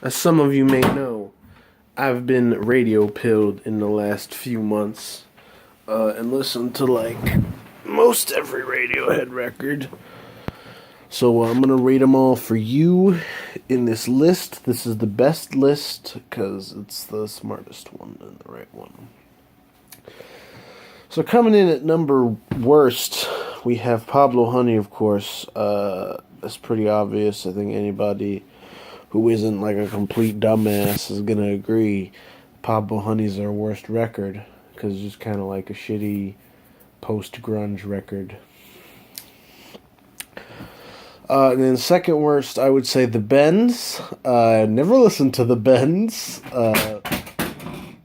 As some of you may know, I've been radio pilled in the last few months and listened to like most every Radiohead record. So I'm gonna rate them all for you in this list. This is the best list because it's the smartest one and the right one. So coming in at number worst, we have Pablo Honey, of course. That's pretty obvious. I think anybody who isn't like a complete dumbass is gonna agree. Pablo Honey's our worst record because it's just kind of like a shitty post-grunge record. And then second worst, I would say The Bends. Never listened to The Bends.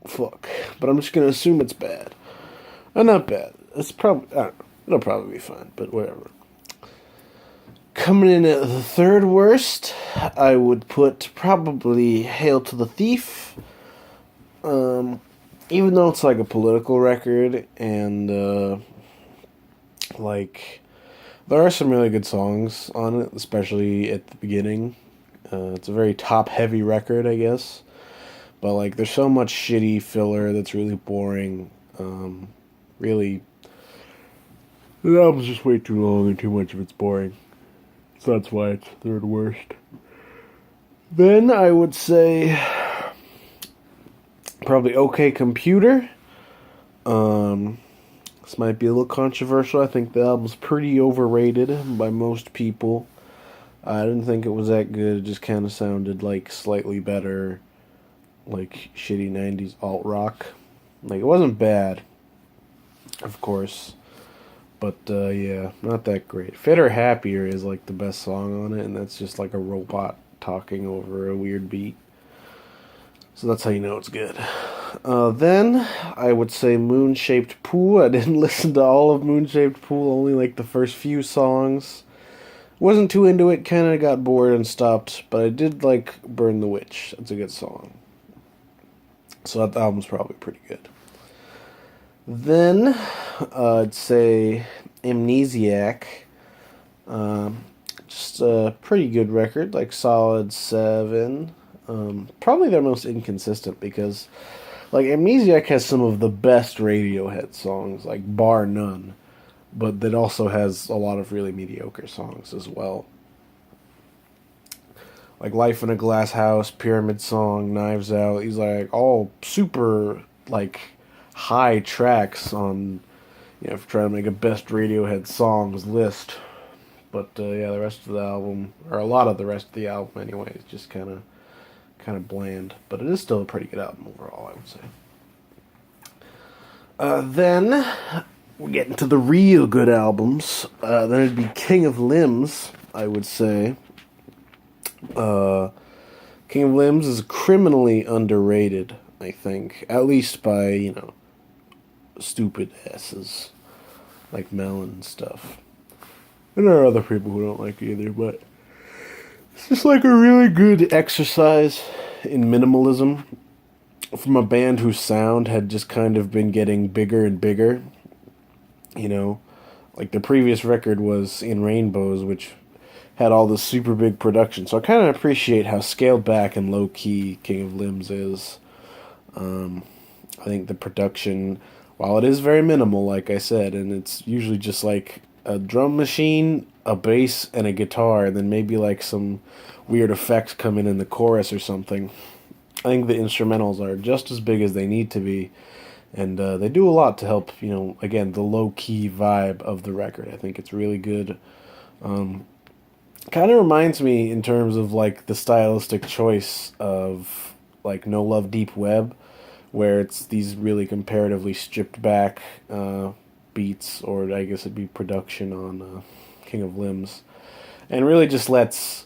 Fuck. But I'm just gonna assume it's bad. Not bad. It's probably, I don't know. It'll probably be fine, but whatever. Coming in at the third worst, I would put probably Hail to the Thief. Even though it's like a political record, and like there are some really good songs on it, especially at the beginning. It's a very top-heavy record, I guess. But like, there's so much shitty filler that's really boring. Really, the album's just way too long and too much of it's boring. So that's why it's third worst. Then I would say probably OK Computer. This might be a little controversial. I think the album's pretty overrated by most people. I didn't think it was that good. It just kind of sounded like slightly better, like shitty 90s alt rock. Like, it wasn't bad, of course. But, yeah, not that great. Fitter Happier is, like, the best song on it, and that's just, like, a robot talking over a weird beat. So that's how you know it's good. Then, I would say Moon-Shaped Pool. I didn't listen to all of Moon-Shaped Pool, only, like, the first few songs. Wasn't too into it, kind of got bored and stopped, but I did like Burn the Witch. That's a good song. So that album's probably pretty good. Then, I'd say Amnesiac. Just a pretty good record, like solid 7. Probably their most inconsistent because, like, Amnesiac has some of the best Radiohead songs, like, bar none. But that also has a lot of really mediocre songs as well. Like Life in a Glass House, Pyramid Song, Knives Out. These are like all super like high tracks on, you know, if you're trying to make a best Radiohead songs list. But yeah, the rest of the album, or a lot of the rest of the album anyway, is just kind of bland. But it is still a pretty good album overall, I would say. Then we're getting to the real good albums. Then it'd be King of Limbs, I would say. King of Limbs is criminally underrated, I think. At least by, you know, stupid asses like Mel and stuff. And there are other people who don't like it either, but it's just like a really good exercise in minimalism from a band whose sound had just kind of been getting bigger and bigger. You know, like the previous record was In Rainbows, which had all this super big production. So I kind of appreciate how scaled back and low key King of Limbs is. I think the production, while it is very minimal, like I said, and it's usually just like a drum machine, a bass, and a guitar, and then maybe like some weird effects coming in the chorus or something. I think the instrumentals are just as big as they need to be. And they do a lot to help, you know, again, the low-key vibe of the record. I think it's really good. Kind of reminds me in terms of, like, the stylistic choice of, like, No Love Deep Web, where it's these really comparatively stripped-back beats, or I guess it'd be production on King of Limbs. And really just lets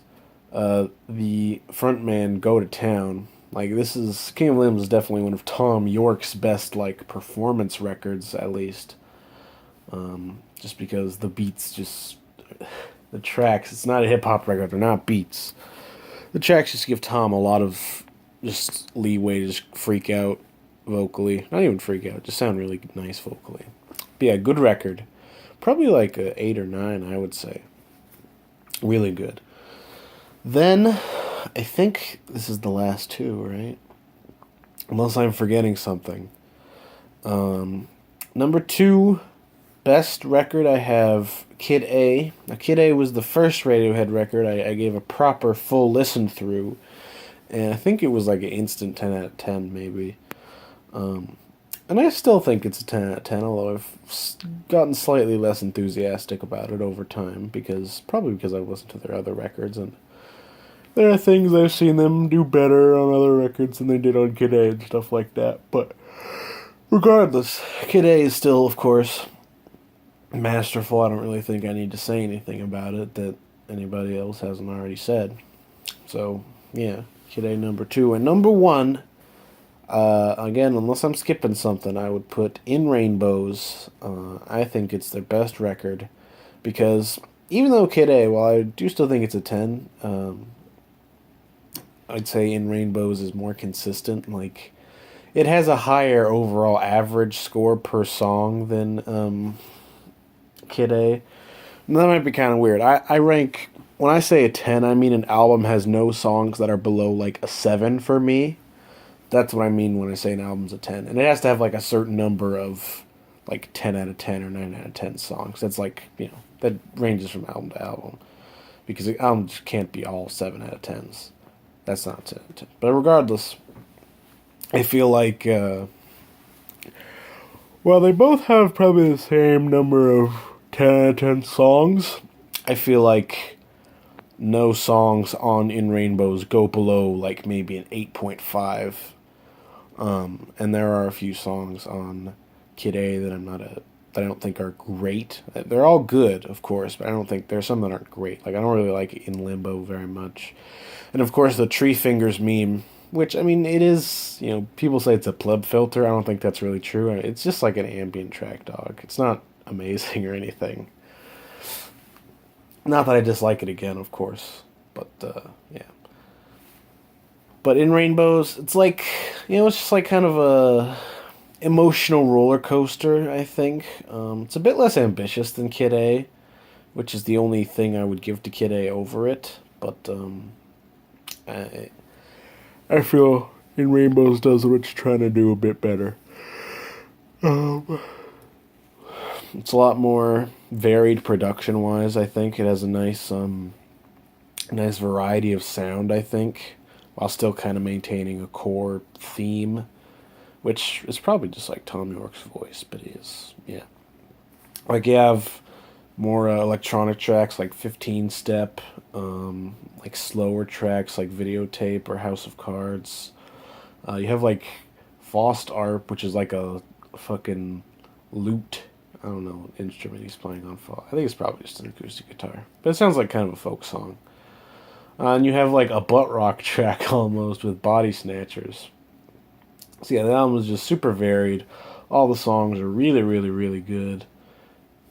the frontman go to town. Like, this is, King of Limbs is definitely one of Tom York's best, like, performance records, at least. Just because the beats just, the tracks, it's not a hip-hop record, they're not beats. The tracks just give Tom a lot of just leeway to just freak out vocally. Not even freak out, just sound really nice vocally. But yeah, good record. Probably like a 8 or 9, I would say. Really good. Then I think this is the last two, right? Unless I'm forgetting something. Number two, best record, I have Kid A. Now, Kid A was the first Radiohead record I gave a proper full listen through, and I think it was like an instant 10 out of 10, maybe. And I still think it's a 10 out of 10, although I've gotten slightly less enthusiastic about it over time, probably because I've listened to their other records, and there are things I've seen them do better on other records than they did on Kid A and stuff like that. But regardless, Kid A is still, of course, masterful. I don't really think I need to say anything about it that anybody else hasn't already said. So, yeah, Kid A number two. And number one, again, unless I'm skipping something, I would put In Rainbows. I think it's their best record because even though Kid A, while I do still think it's a 10, I'd say In Rainbows is more consistent. Like, it has a higher overall average score per song than Kid A. And that might be kind of weird. I rank, when I say a 10, I mean an album has no songs that are below like a 7 for me. That's what I mean when I say an album's a 10. And it has to have like a certain number of like 10 out of 10 or 9 out of 10 songs. That's like, that ranges from album to album. Because the album just can't be all 7 out of 10s. That's not 10 out of 10. But regardless, I feel like, well, they both have probably the same number of 10 out of 10 songs. I feel like no songs on In Rainbows go below like maybe an 8.5. And there are a few songs on Kid A that I don't think are great. They're all good, of course, but I don't think there's some that aren't great. Like, I don't really like In Limbo very much. And of course the Tree Fingers meme, which, I mean, it is, people say it's a pleb filter. I don't think that's really true. It's just like an ambient track, dog. It's not amazing or anything. Not that I dislike it again, of course. But, yeah. But In Rainbows, it's like, it's just like kind of a emotional roller coaster, I think. It's a bit less ambitious than Kid A, which is the only thing I would give to Kid A over it. But, I feel In Rainbows does what it's trying to do a bit better. It's a lot more varied production-wise, I think. It has a nice variety of sound, I think, while still kind of maintaining a core theme, which is probably just like Tom York's voice, but he is, yeah. Like, you have more electronic tracks like 15 Step, like slower tracks like Videotape or House of Cards. You have like Faust Arp, which is like a fucking lute. I don't know what instrument he's playing on Faust. I think it's probably just an acoustic guitar. But it sounds like kind of a folk song. And you have like a butt rock track almost with Body Snatchers. So yeah, the album is just super varied. All the songs are really, really, really good.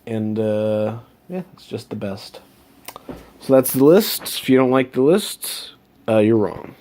And, yeah, it's just the best. So that's the list. If you don't like the list, you're wrong.